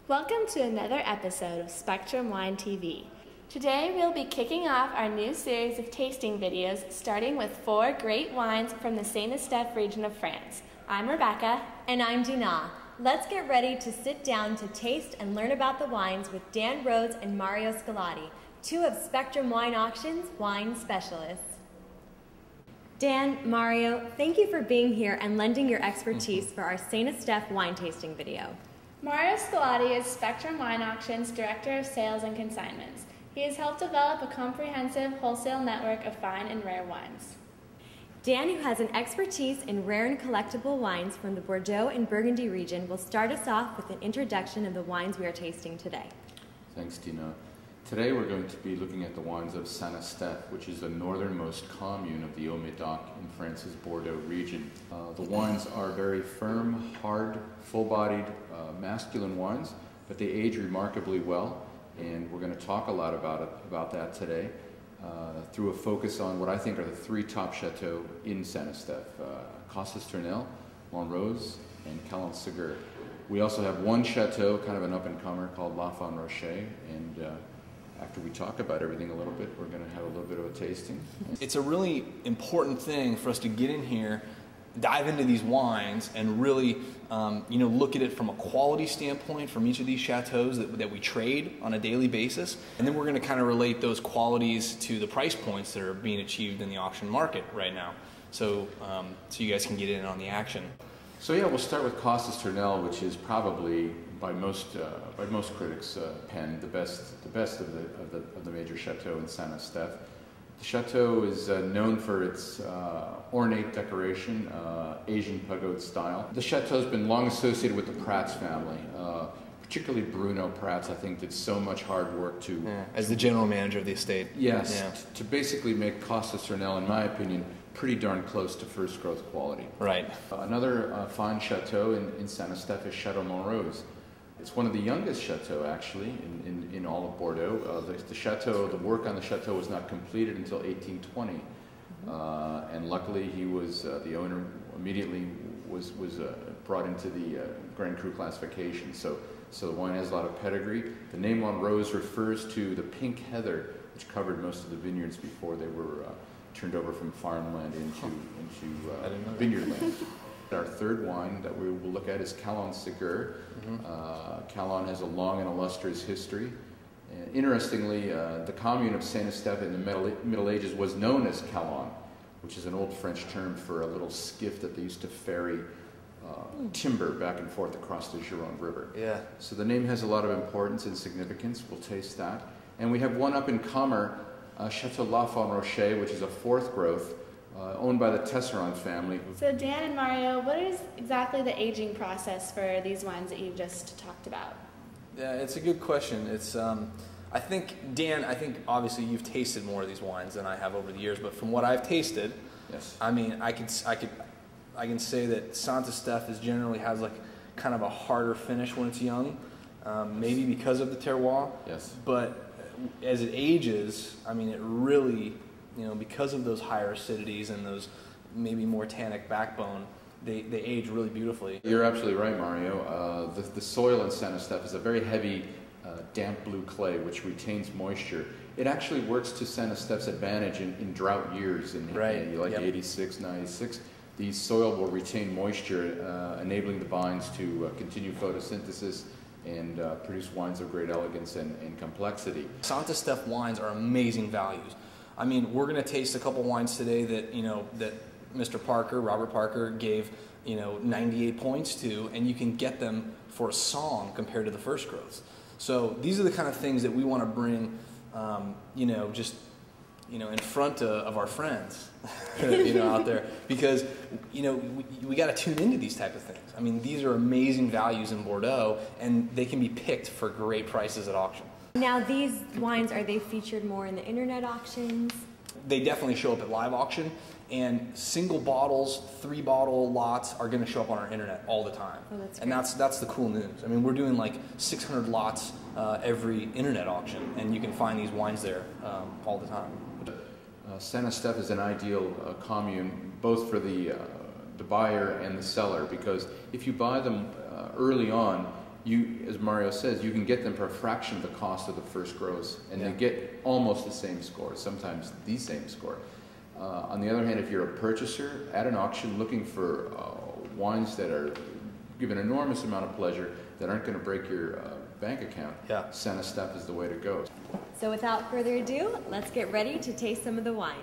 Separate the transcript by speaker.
Speaker 1: Welcome to another episode of Spectrum Wine TV. Today we'll be kicking off our new series of tasting videos, starting with 4 great wines from the Saint-Estephe region of France. I'm Rebecca.
Speaker 2: And I'm Dina. Let's get ready to sit down to taste and learn about the wines with Dan Rhodes and Mario Scualatti, 2 of Spectrum Wine Auction's wine specialists. Dan, Mario, thank you for being here and lending your expertise for our Saint-Estephe wine tasting video.
Speaker 1: Mario Scualatti is Spectrum Wine Auction's Director of Sales and Consignments. He has helped develop a comprehensive wholesale network of fine and rare wines.
Speaker 2: Dan, who has an expertise in rare and collectible wines from the Bordeaux and Burgundy region, will start us off with an introduction of the wines we are tasting today.
Speaker 3: Thanks, Tina. Today we're going to be looking at the wines of Saint-Estephe, which is the northernmost commune of the Haut-Médoc in France's Bordeaux region. The wines are very firm, hard, full-bodied, masculine wines, but they age remarkably well, and we're going to talk a lot about that today through a focus on what I think are the 3 top chateaux in Saint-Estephe, Tournelle, Montrose, and Calon Segur. We also have one chateau, kind of an up-and-comer, called Lafon-Rochet, and after we talk about everything a little bit, we're going to have a little bit of a tasting.
Speaker 4: It's a really important thing for us to get in here, dive into these wines, and really look at it from a quality standpoint from each of these chateaus that we trade on a daily basis. And then we're going to kind of relate those qualities to the price points that are being achieved in the auction market right now. So, so you guys can get in on the action.
Speaker 3: So yeah, we'll start with Tournelle, which is probably by most critics penned the best of the major chateaux in Saint-Estephe. The chateau is known for its ornate decoration, Asian pagoda style. The chateau has been long associated with the Prats family. Particularly Bruno Prats, I think, did so much hard work to...
Speaker 4: Yeah, as the general manager of the estate.
Speaker 3: Yes, yeah. To basically make Tournelle, in my opinion, pretty darn close to first growth quality.
Speaker 4: Right.
Speaker 3: Another fine chateau in Saint-Estephe is Chateau Montrose. It's one of the youngest chateaux, actually, in all of Bordeaux. The work on the chateau was not completed until 1820, and luckily he was the owner immediately was brought into the Grand Cru classification. So the wine has a lot of pedigree. The name Montrose refers to the pink heather, which covered most of the vineyards before they were turned over from farmland into vineyard land. Our third wine that we will look at is Calon Segur. Calon has a long and illustrious history. Interestingly, the commune of Saint-Estephe in the Middle Ages was known as Calon, which is an old French term for a little skiff that they used to ferry timber back and forth across the Gironde River.
Speaker 4: Yeah. So
Speaker 3: the name has a lot of importance and significance. We'll taste that. And we have one up-and-comer, Chateau Lafon-Rochet, which is a 4th growth, owned by the Tesserand family.
Speaker 1: So Dan and Mario, what is exactly the aging process for these wines that you just talked about?
Speaker 4: Yeah, it's a good question. It's I think, Dan, obviously you've tasted more of these wines than I have over the years, but from what I've tasted,
Speaker 3: yes,
Speaker 4: I mean, I can say that Saint-Estephe generally has like kind of a harder finish when it's young, maybe because of the terroir.
Speaker 3: Yes.
Speaker 4: But as it ages, I mean, it really, because of those higher acidities and those maybe more tannic backbone, they age really beautifully.
Speaker 3: You're absolutely right, Mario. The soil in Saint-Estephe is a very heavy, damp blue clay, which retains moisture. It actually works to Saint-Estephe's advantage in drought years, like 86, 96. The soil will retain moisture, enabling the vines to continue photosynthesis and produce wines of great elegance and complexity.
Speaker 4: Saint-Estephe wines are amazing values. I mean, we're going to taste a couple wines today that, that Mr. Parker, Robert Parker, gave, 98 points to, and you can get them for a song compared to the first growths. So these are the kind of things that we want to bring, in front of our friends, out there, because, we got to tune into these type of things. I mean, these are amazing values in Bordeaux, and they can be picked for great prices at auction.
Speaker 2: Now, these wines, are they featured more in the internet auctions?
Speaker 4: They definitely show up at live auction, and single bottles, 3-bottle lots are going to show up on our internet all the time.
Speaker 2: Oh, that's great.
Speaker 4: And that's the cool news. I mean, we're doing like 600 lots every internet auction, and you can find these wines there all the time.
Speaker 3: Saint-Estephe is an ideal commune, both for the buyer and the seller, because if you buy them early on, as Mario says, you can get them for a fraction of the cost of the first gross, and they get almost the same score, sometimes the same score. On the other hand, if you're a purchaser at an auction looking for wines that are give an enormous amount of pleasure, that aren't going to break your bank account, Saint-Estephe is the way to go.
Speaker 2: So without further ado, let's get ready to taste some of the wine.